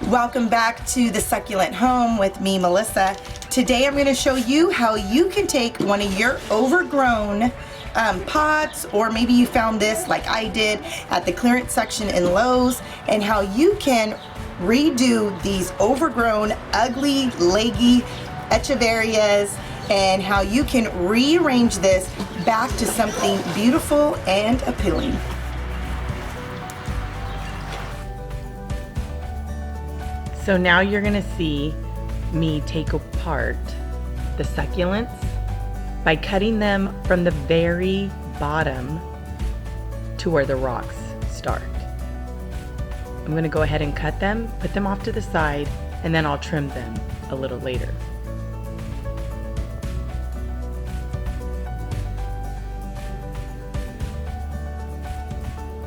Welcome back to the Succulent Home with me, Melissa. Today I'm going to show you how you can take one of your overgrown pots, or maybe you found this like I did at the clearance section in Lowe's, and how you can redo these overgrown, ugly, leggy echeverias, and how you can rearrange this back to something beautiful and appealing. So now you're gonna see me take apart the succulents by cutting them from the very bottom to where the rocks start. I'm gonna go ahead and cut them, put them off to the side, and then I'll trim them a little later.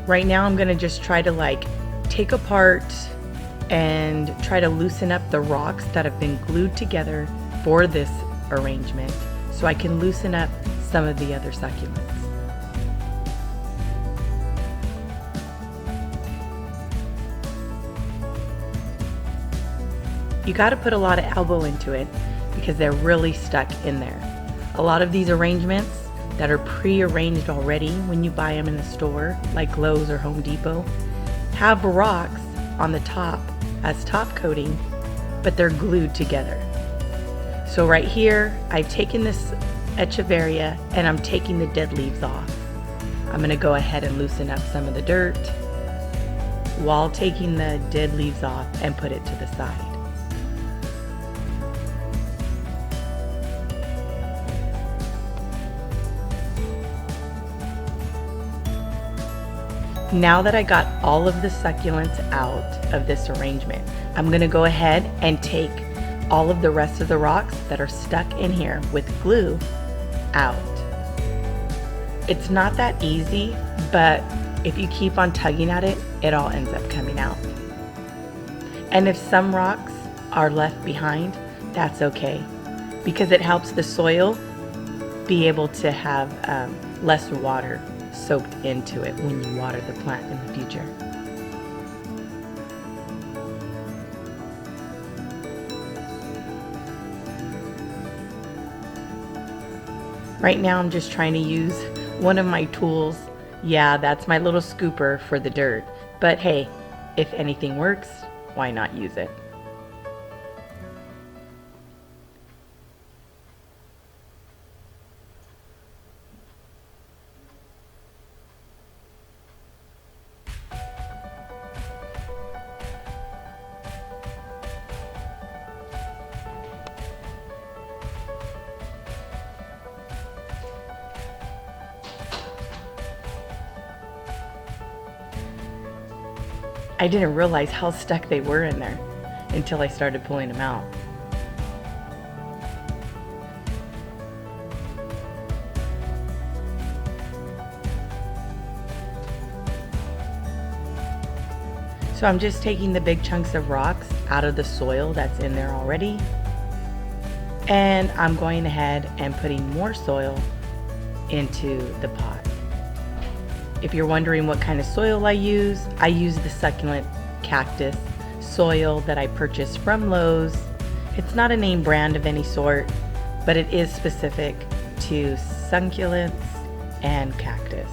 Right now I'm gonna just try to take apart and try to loosen up the rocks that have been glued together for this arrangement so I can loosen up some of the other succulents. You got to put a lot of elbow into it because they're really stuck in there. A lot of these arrangements that are pre-arranged already when you buy them in the store, like Lowe's or Home Depot, have rocks on the top as top coating, but they're glued together. So right here, I've taken this echeveria and I'm taking the dead leaves off. I'm gonna go ahead and loosen up some of the dirt while taking the dead leaves off and put it to the side. Now that I got all of the succulents out of this arrangement, I'm gonna go ahead and take all of the rest of the rocks that are stuck in here with glue out. It's not that easy, but if you keep on tugging at it, it all ends up coming out. And if some rocks are left behind, that's okay, because it helps the soil be able to have less water soaked into it when you water the plant in the future. Right now I'm just trying to use one of my tools. Yeah, that's my little scooper for the dirt. But hey, if anything works, why not use it? I didn't realize how stuck they were in there until I started pulling them out. So I'm just taking the big chunks of rocks out of the soil that's in there already, and I'm going ahead and putting more soil into the pot. If you're wondering what kind of soil I use the Succulent cactus soil that I purchased from Lowe's. It's not a name brand of any sort, but it is specific to succulents and cactus.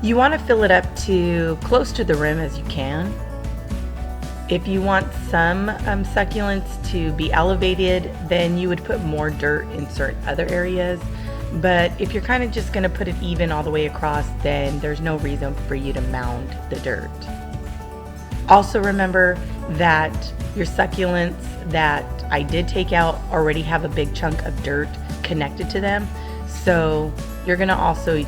You want to fill it up to close to the rim as you can. If you want some succulents to be elevated, then you would put more dirt in certain other areas. But if you're kind of just going to put it even all the way across, then there's no reason for you to mound the dirt. Also remember that your succulents that I did take out already have a big chunk of dirt connected to them. So you're going to also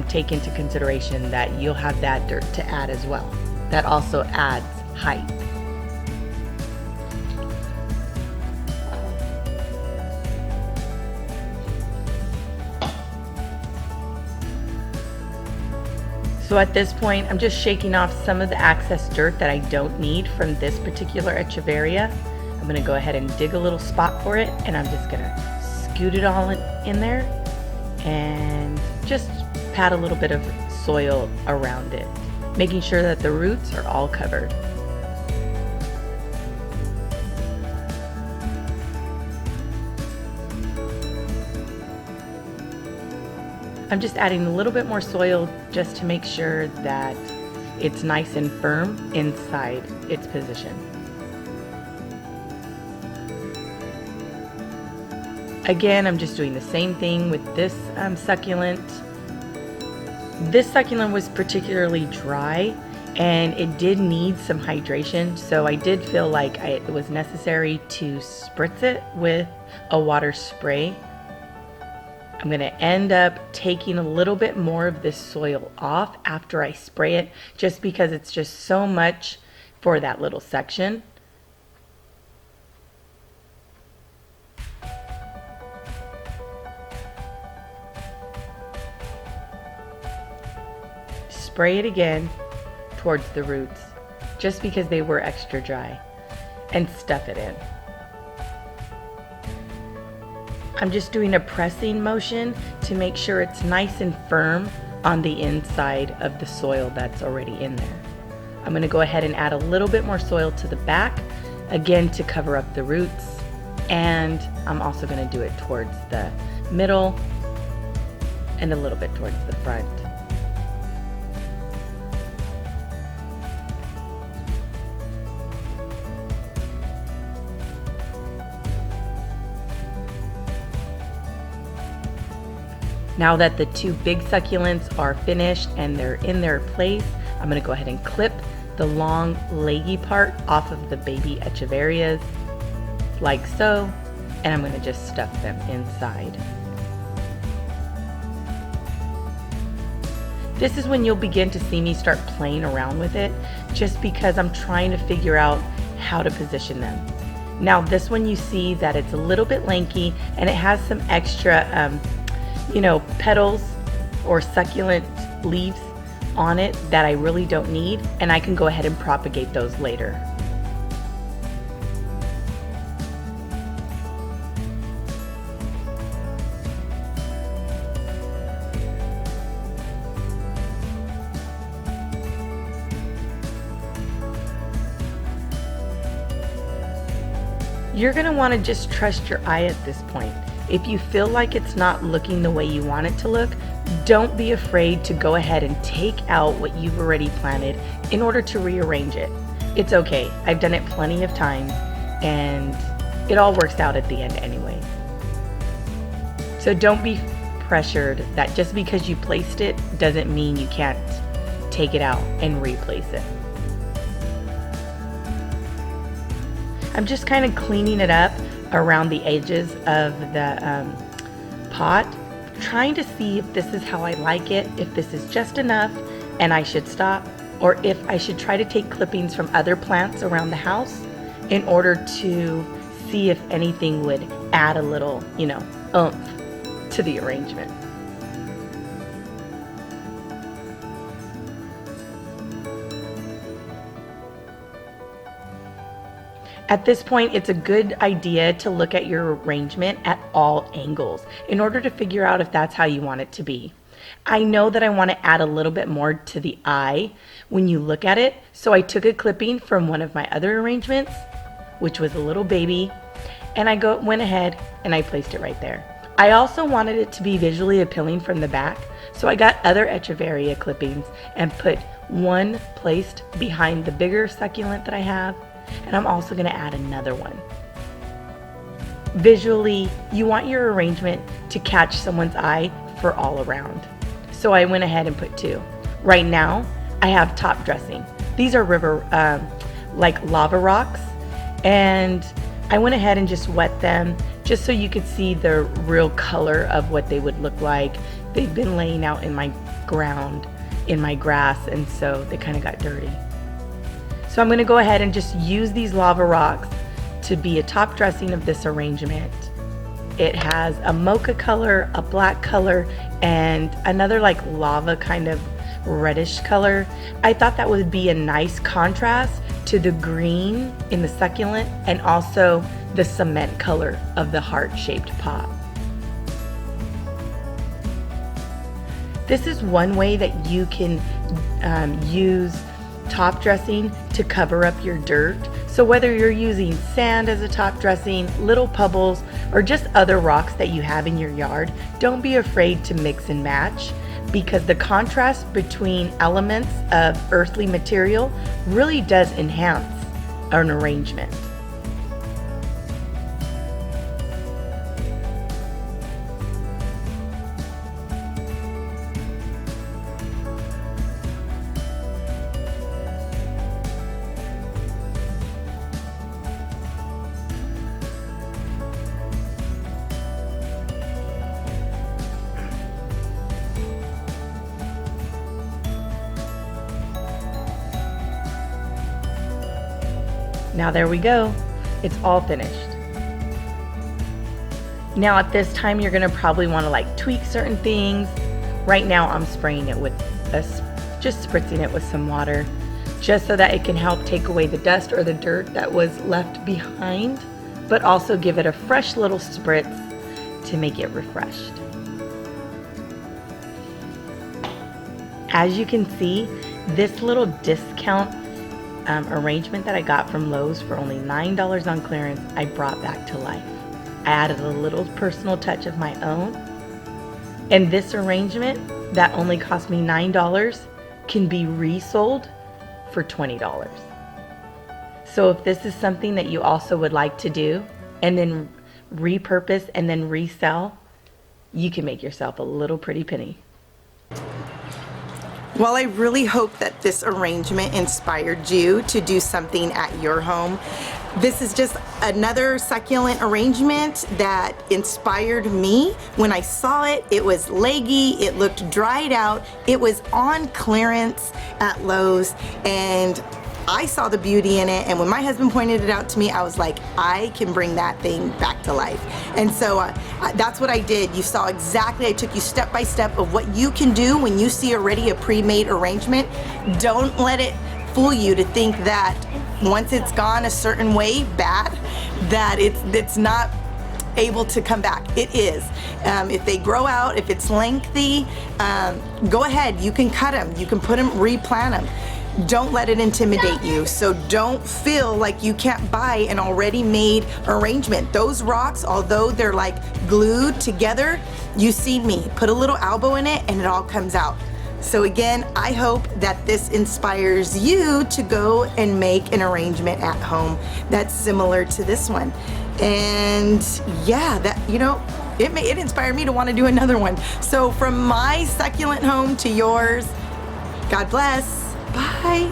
take into consideration that you'll have that dirt to add as well. That also adds height. So at this point, I'm just shaking off some of the excess dirt that I don't need from this particular echeveria. I'm gonna go ahead and dig a little spot for it, and I'm just gonna scoot it all in there and just pat a little bit of soil around it, making sure that the roots are all covered. I'm just adding a little bit more soil just to make sure that it's nice and firm inside its position. Again, I'm just doing the same thing with this succulent. This succulent was particularly dry and it did need some hydration, so I did feel like it was necessary to spritz it with a water spray. I'm going to end up taking a little bit more of this soil off after I spray it, just because it's just so much for that little section. Spray it again towards the roots, just because they were extra dry, and stuff it in. I'm just doing a pressing motion to make sure it's nice and firm on the inside of the soil that's already in there. I'm going to go ahead and add a little bit more soil to the back, again to cover up the roots, and I'm also going to do it towards the middle and a little bit towards the front. Now that the two big succulents are finished and they're in their place, I'm going to go ahead and clip the long leggy part off of the baby echeverias, like so, and I'm going to just stuff them inside. This is when you'll begin to see me start playing around with it, just because I'm trying to figure out how to position them. Now this one, you see that it's a little bit lanky and it has some extra petals or succulent leaves on it that I really don't need, and I can go ahead and propagate those later. You're going to want to just trust your eye at this point. If you feel like it's not looking the way you want it to look, don't be afraid to go ahead and take out what you've already planted in order to rearrange it. It's okay. I've done it plenty of times and it all works out at the end anyway. So don't be pressured that just because you placed it doesn't mean you can't take it out and replace it. I'm just kind of cleaning it up around the edges of the pot, trying to see if this is how I like it, if this is just enough and I should stop, or if I should try to take clippings from other plants around the house in order to see if anything would add a little, oomph to the arrangement. At this point, it's a good idea to look at your arrangement at all angles in order to figure out if that's how you want it to be. I know that I want to add a little bit more to the eye when you look at it, so I took a clipping from one of my other arrangements, which was a little baby, and I went ahead and I placed it right there. I also wanted it to be visually appealing from the back, so I got other echeveria clippings and put one placed behind the bigger succulent that I have, and I'm also going to add another one. Visually, you want your arrangement to catch someone's eye for all around. So I went ahead and put two. Right now, I have top dressing. These are like lava rocks, and I went ahead and just wet them just so you could see the real color of what they would look like. They've been laying out in my ground, in my grass, and so they kind of got dirty. So I'm going to go ahead and just use these lava rocks to be a top dressing of this arrangement. It has a mocha color, a black color, and another like lava kind of reddish color. I thought that would be a nice contrast to the green in the succulent and also the cement color of the heart-shaped pot. This is one way that you can use top dressing to cover up your dirt. So whether you're using sand as a top dressing, little pebbles, or just other rocks that you have in your yard, don't be afraid to mix and match, because the contrast between elements of earthly material really does enhance an arrangement. Now there we go, it's all finished. Now at this time you're gonna probably wanna like tweak certain things. Right now I'm spraying it with, just spritzing it with some water, just so that it can help take away the dust or the dirt that was left behind, but also give it a fresh little spritz to make it refreshed. As you can see, this little discount arrangement that I got from Lowe's for only $9 on clearance, I brought back to life. I added a little personal touch of my own, and this arrangement that only cost me $9 can be resold for $20. So if this is something that you also would like to do and then repurpose and then resell, you can make yourself a little pretty penny. Well, I really hope that this arrangement inspired you to do something at your home. This is just another succulent arrangement that inspired me. When I saw it, it was leggy, it looked dried out, it was on clearance at Lowe's, and I saw the beauty in it, and when my husband pointed it out to me, I was like, I can bring that thing back to life. And so that's what I did. You saw exactly, I took you step by step of what you can do when you see already a pre-made arrangement. Don't let it fool you to think that once it's gone a certain way bad, that it's not able to come back. It is. If they grow out, if it's lengthy, go ahead, you can cut them, you can put them, replant them. Don't let it intimidate you. So don't feel like you can't buy an already made arrangement. Those rocks, although they're like glued together, you see me, put a little elbow in it and it all comes out. So again, I hope that this inspires you to go and make an arrangement at home that's similar to this one. And yeah, that, you know, it inspired me to want to do another one. So from my succulent home to yours, God bless. Bye.